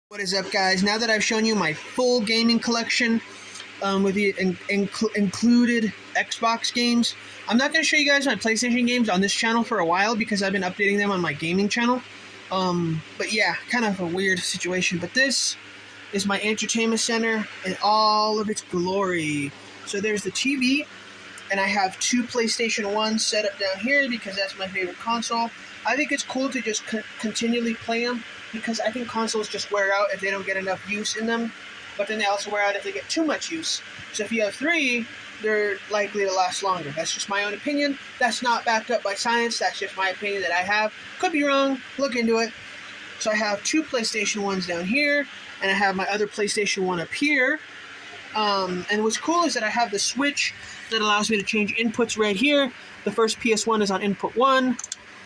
What is up, guys? Now that I've shown you my full gaming collection with the included Xbox games, I'm not going to show you guys my PlayStation games on this channel for a while because I've been updating them on my gaming channel. But yeah, kind of a weird situation. But this is my entertainment center in all of its glory. So there's the TV, and I have two PlayStation 1s set up down here because that's my favorite console. I think it's cool to just continually play them, because I think consoles just wear out if they don't get enough use in them, but then they also wear out if they get too much use. So if you have three, they're likely to last longer. That's just my own opinion. That's not backed up by science. That's just my opinion that I have. Could be wrong. Look into it. So I have two PlayStation 1s down here, and I have my other PlayStation 1 up here. And what's cool is that I have the switch that allows me to change inputs right here. The first PS1 is on input 1.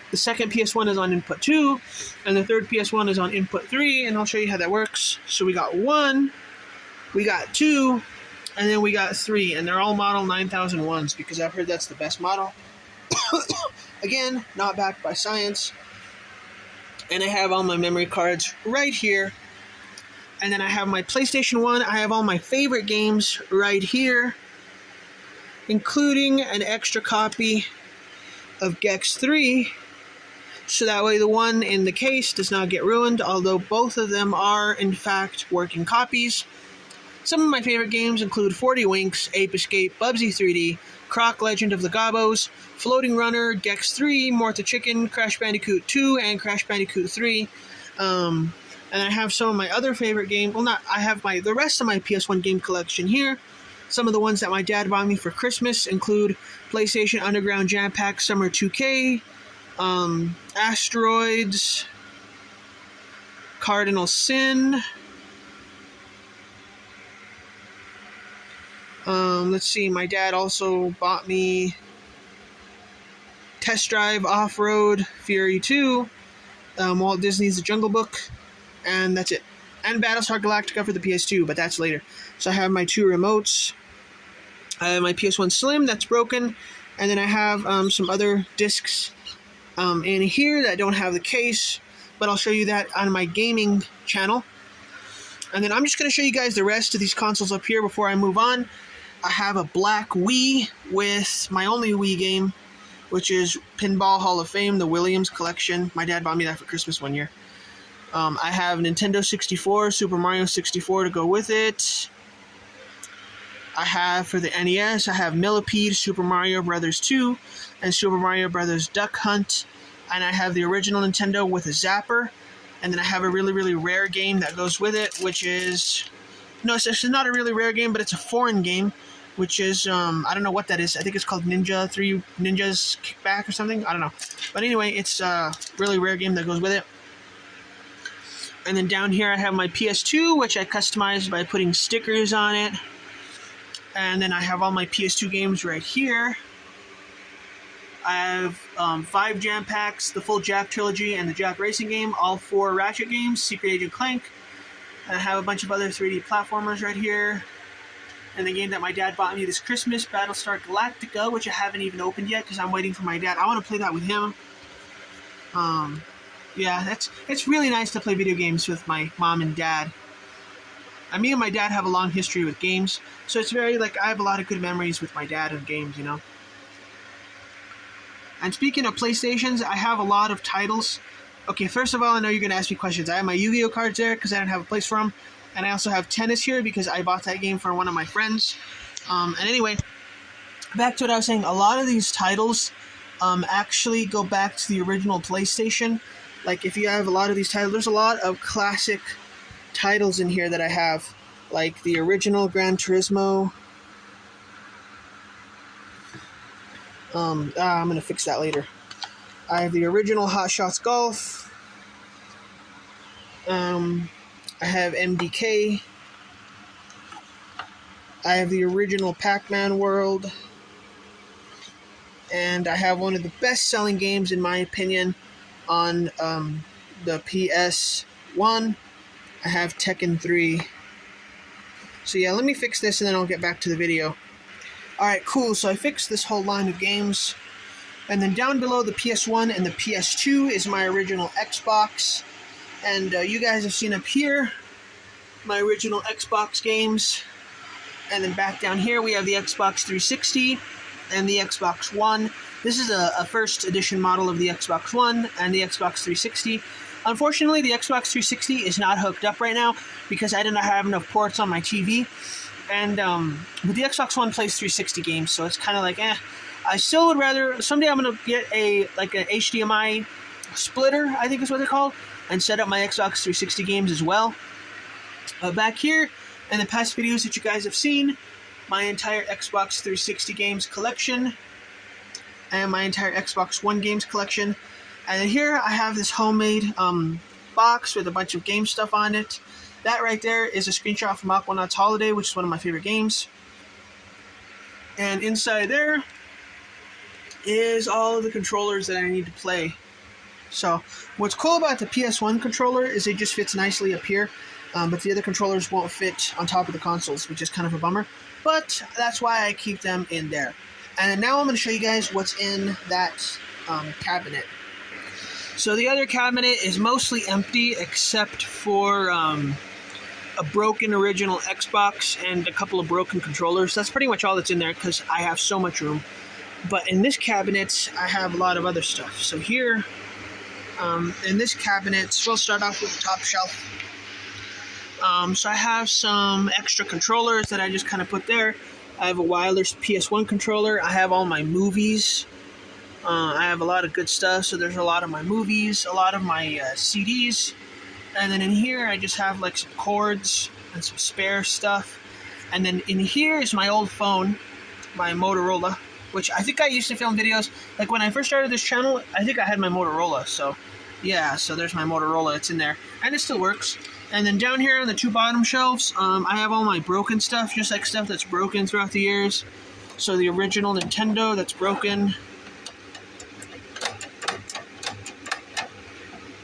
The second PS1 is on input 2, and the third PS1 is on input 3, and I'll show you how that works. So we got 1, we got 2, and then we got 3, and they're all model 9001s because I've heard that's the best model. Again, not backed by science. And I have all my memory cards right here. And then I have my PlayStation 1. I have all my favorite games right here, including an extra copy of Gex 3. So that way the one in the case does not get ruined, although both of them are, in fact, working copies. Some of my favorite games include 40 Winks, Ape Escape, Bubsy 3D, Croc Legend of the Gobbos, Floating Runner, Gex 3, Morta Chicken, Crash Bandicoot 2, and Crash Bandicoot 3. And I have some of my other favorite games. Well, I have the rest of my PS1 game collection here. Some of the ones that my dad bought me for Christmas include PlayStation Underground Jam Pack Summer 2K, Asteroids, Cardinal Sin. Let's see, my dad also bought me Test Drive Off-Road Fury 2, Walt Disney's The Jungle Book, and that's it. And Battlestar Galactica for the PS2, but that's later. So I have my two remotes. I have my PS1 Slim that's broken, and then I have some other discs in here that don't have the case, but I'll show you that on my gaming channel. And then I'm just going to show you guys the rest of these consoles up here before I move on. I have a black Wii with my only Wii game, which is Pinball Hall of Fame, the Williams collection. My dad bought me that for Christmas one year. I have Nintendo 64, Super Mario 64 to go with it. I have, for the NES, I have Millipede, Super Mario Bros. 2, and Super Mario Bros. Duck Hunt. And I have the original Nintendo with a Zapper. And then I have a really, really rare game that goes with it, which is... No, it's actually not a really rare game, but it's a foreign game, which is, I don't know what that is. I think it's called Three Ninjas Kickback or something. I don't know. But anyway, it's a really rare game that goes with it. And then down here I have my PS2, which I customized by putting stickers on it. And then I have all my PS2 games right here. I have 5 Jam Packs, the full Jak trilogy, and the Jak Racing game, all 4 Ratchet games, Secret Agent Clank. And I have a bunch of other 3D platformers right here. And the game that my dad bought me this Christmas, Battlestar Galactica, which I haven't even opened yet because I'm waiting for my dad. I want to play that with him. Yeah, it's really nice to play video games with my mom and dad. Me and my dad have a long history with games, so it's very, I have a lot of good memories with my dad of games, you know. And speaking of PlayStations, I have a lot of titles. Okay, first of all, I know you're going to ask me questions. I have my Yu-Gi-Oh cards there because I don't have a place for them. And I also have tennis here because I bought that game for one of my friends. And anyway, back to what I was saying. A lot of these titles actually go back to the original PlayStation. Like, if you have a lot of these titles, there's a lot of classic titles in here that I have, like the original Gran Turismo. I'm gonna fix that later. I have the original Hot Shots Golf. I have MDK. I have the original Pac-Man World. And I have one of the best-selling games, in my opinion, on the PS1. I have Tekken 3. So yeah, let me fix this and then I'll get back to the video. Alright, cool. So I fixed this whole line of games. And then down below the PS1 and the PS2 is my original Xbox. And you guys have seen up here, my original Xbox games. And then back down here we have the Xbox 360 and the Xbox One. This is a first edition model of the Xbox One and the Xbox 360. Unfortunately, the Xbox 360 is not hooked up right now because I did not have enough ports on my TV. And but the Xbox One plays 360 games, so it's kind of like, I still would rather, someday I'm going to get an HDMI splitter, I think is what they're called, and set up my Xbox 360 games as well. Back here, in the past videos that you guys have seen, my entire Xbox 360 games collection, and my entire Xbox One games collection. And then here I have this homemade box with a bunch of game stuff on it. That right there is a screenshot from Aquanauts Holiday, which is one of my favorite games. And inside there is all of the controllers that I need to play. So what's cool about the PS1 controller is it just fits nicely up here, but the other controllers won't fit on top of the consoles, which is kind of a bummer. But that's why I keep them in there. And now I'm going to show you guys what's in that cabinet. So the other cabinet is mostly empty except for a broken original Xbox and a couple of broken controllers. That's pretty much all that's in there because I have so much room. But in this cabinet, I have a lot of other stuff. So here, in this cabinet, so we'll start off with the top shelf. So I have some extra controllers that I just kind of put there. I have a wireless PS1 controller. I have all my movies. I have a lot of good stuff. So there's a lot of my movies, a lot of my CDs. And then in here, I just have like some cords and some spare stuff. And then in here is my old phone, my Motorola, which I think I used to film videos. Like when I first started this channel, I think I had my Motorola. So yeah, so there's my Motorola. It's in there. And it still works. And then down here on the two bottom shelves, I have all my broken stuff, just like stuff that's broken throughout the years. So the original Nintendo that's broken.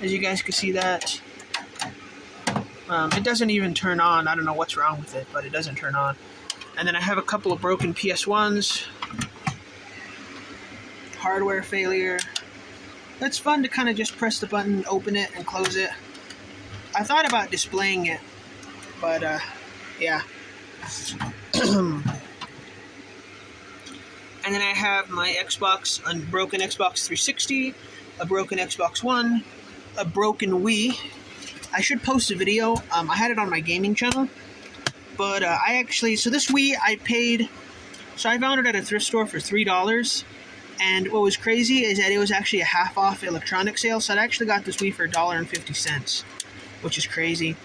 As you guys can see that. It doesn't even turn on. I don't know what's wrong with it, but it doesn't turn on. And then I have a couple of broken PS1s. Hardware failure. It's fun to kind of just press the button, open it, and close it. I thought about displaying it, but yeah. And then I have my Xbox, a broken Xbox 360, a broken Xbox One, a broken Wii. I should post a video. I had it on my gaming channel, but so this Wii I paid, so I found it at a thrift store for $3, and what was crazy is that it was actually a half off electronic sale, so I actually got this Wii for $1.50, which is crazy,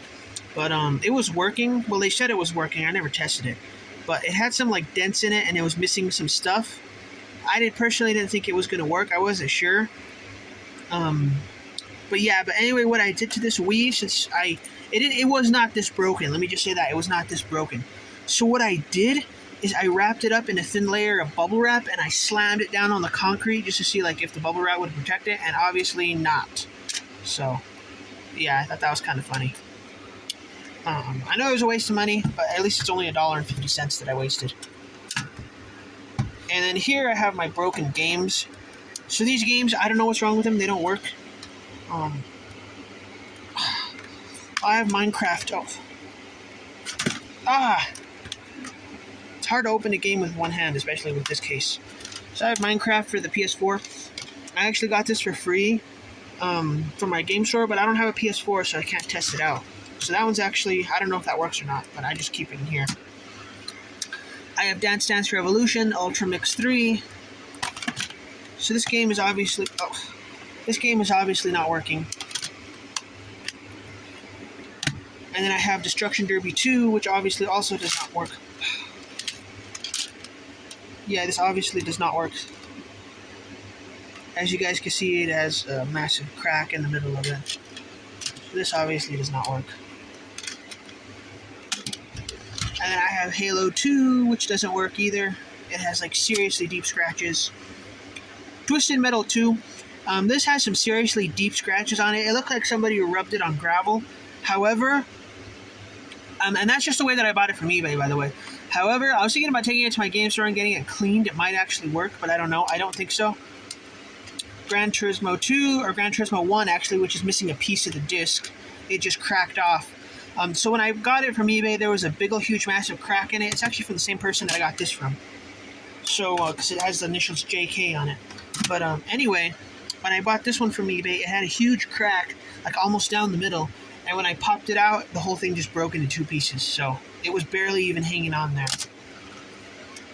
but it was working. Well, they said it was working. I never tested it, but it had some like dents in it, and it was missing some stuff. I personally didn't think it was going to work. I wasn't sure. But yeah, but anyway, what I did to this Wii, since it was not this broken. Let me just say that it was not this broken. So what I did is I wrapped it up in a thin layer of bubble wrap, and I slammed it down on the concrete just to see like if the bubble wrap would protect it, and obviously not. So yeah, I thought that was kind of funny. I know it was a waste of money, but at least it's only $1.50 that I wasted. And then here I have my broken games. So these games, I don't know what's wrong with them. They don't work. I have Minecraft. It's hard to open a game with one hand, especially with this case. So I have Minecraft for the PS4. I actually got this for free from my game store, but I don't have a PS4, so I can't test it out. So that one's actually, I don't know if that works or not, but I just keep it in here. I have Dance Dance Revolution, Ultra Mix 3. So this game is obviously, not working. And then I have Destruction Derby 2, which obviously also does not work. Yeah, this obviously does not work. As you guys can see, it has a massive crack in the middle of it. So this obviously does not work. And then I have Halo 2, which doesn't work either. It has like seriously deep scratches. Twisted Metal 2. This has some seriously deep scratches on it. It looked like somebody rubbed it on gravel. However, and that's just the way that I bought it from eBay, by the way. However, I was thinking about taking it to my game store and getting it cleaned. It might actually work, but I don't know. I don't think so. Gran Turismo 2, or Gran Turismo 1, actually, which is missing a piece of the disc. It just cracked off. So when I got it from eBay, there was a big old huge massive crack in it. It's actually from the same person that I got this from. So, because it has the initials JK on it. But anyway, when I bought this one from eBay, it had a huge crack, like almost down the middle. And when I popped it out, the whole thing just broke into 2 pieces. So it was barely even hanging on there.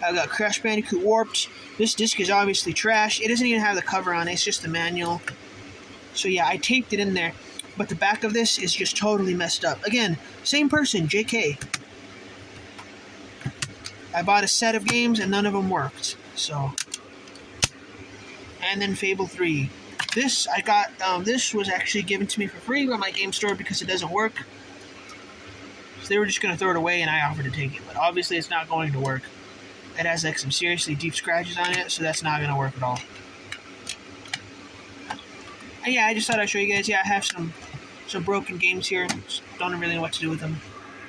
I got Crash Bandicoot Warped. This disc is obviously trash. It doesn't even have the cover on it. It's just the manual. So yeah, I taped it in there. But the back of this is just totally messed up. Again, same person, JK. I bought a set of games and none of them worked. So, and then Fable 3. This I got. This was actually given to me for free by my game store because it doesn't work. So they were just gonna throw it away, and I offered to take it. But obviously, it's not going to work. It has like some seriously deep scratches on it, so that's not gonna work at all. And yeah, I just thought I'd show you guys. Yeah, I have some broken games here. Just don't really know what to do with them.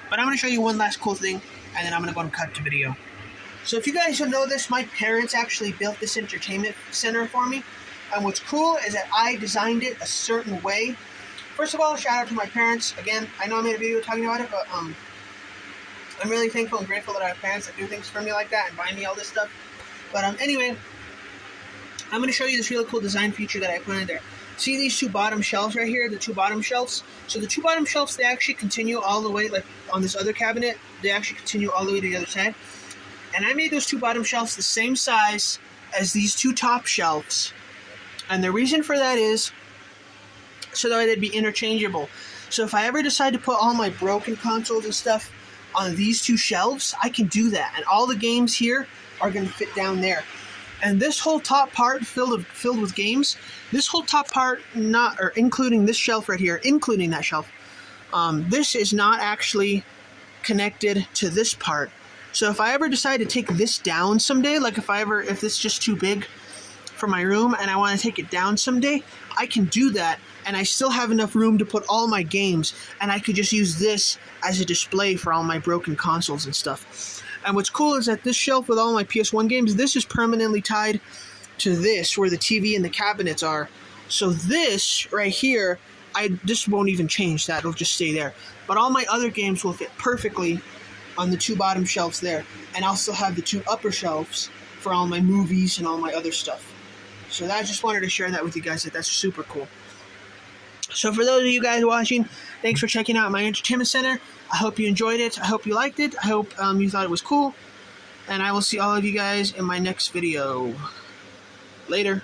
But I'm going to show you one last cool thing, and then I'm going to go and cut the video. So if you guys don't know this, my parents actually built this entertainment center for me. And what's cool is that I designed it a certain way. First of all, shout out to my parents. Again, I know I made a video talking about it, but I'm really thankful and grateful that I have parents that do things for me like that and buy me all this stuff. But anyway, I'm going to show you this really cool design feature that I put in there. See these 2 bottom shelves right here, the 2 bottom shelves? So the 2 bottom shelves, they actually continue all the way, like on this other cabinet, they actually continue all the way to the other side. And I made those 2 bottom shelves the same size as these 2 top shelves. And the reason for that is so that they'd be interchangeable. So if I ever decide to put all my broken consoles and stuff on these 2 shelves, I can do that. And all the games here are going to fit down there. And this whole top part filled with games, this whole top part, including this shelf right here, including that shelf, this is not actually connected to this part. So if I ever decide to take this down someday, like if this is just too big for my room and I want to take it down someday, I can do that, and I still have enough room to put all my games, and I could just use this as a display for all my broken consoles and stuff. And what's cool is that this shelf with all my PS1 games, this is permanently tied to this, where the TV and the cabinets are. So this right here, this won't even change that. It'll just stay there. But all my other games will fit perfectly on the 2 bottom shelves there. And I'll still have the 2 upper shelves for all my movies and all my other stuff. So I just wanted to share that with you guys. That's super cool. So for those of you guys watching, thanks for checking out my entertainment center. I hope you enjoyed it. I hope you liked it. I hope you thought it was cool. And I will see all of you guys in my next video. Later.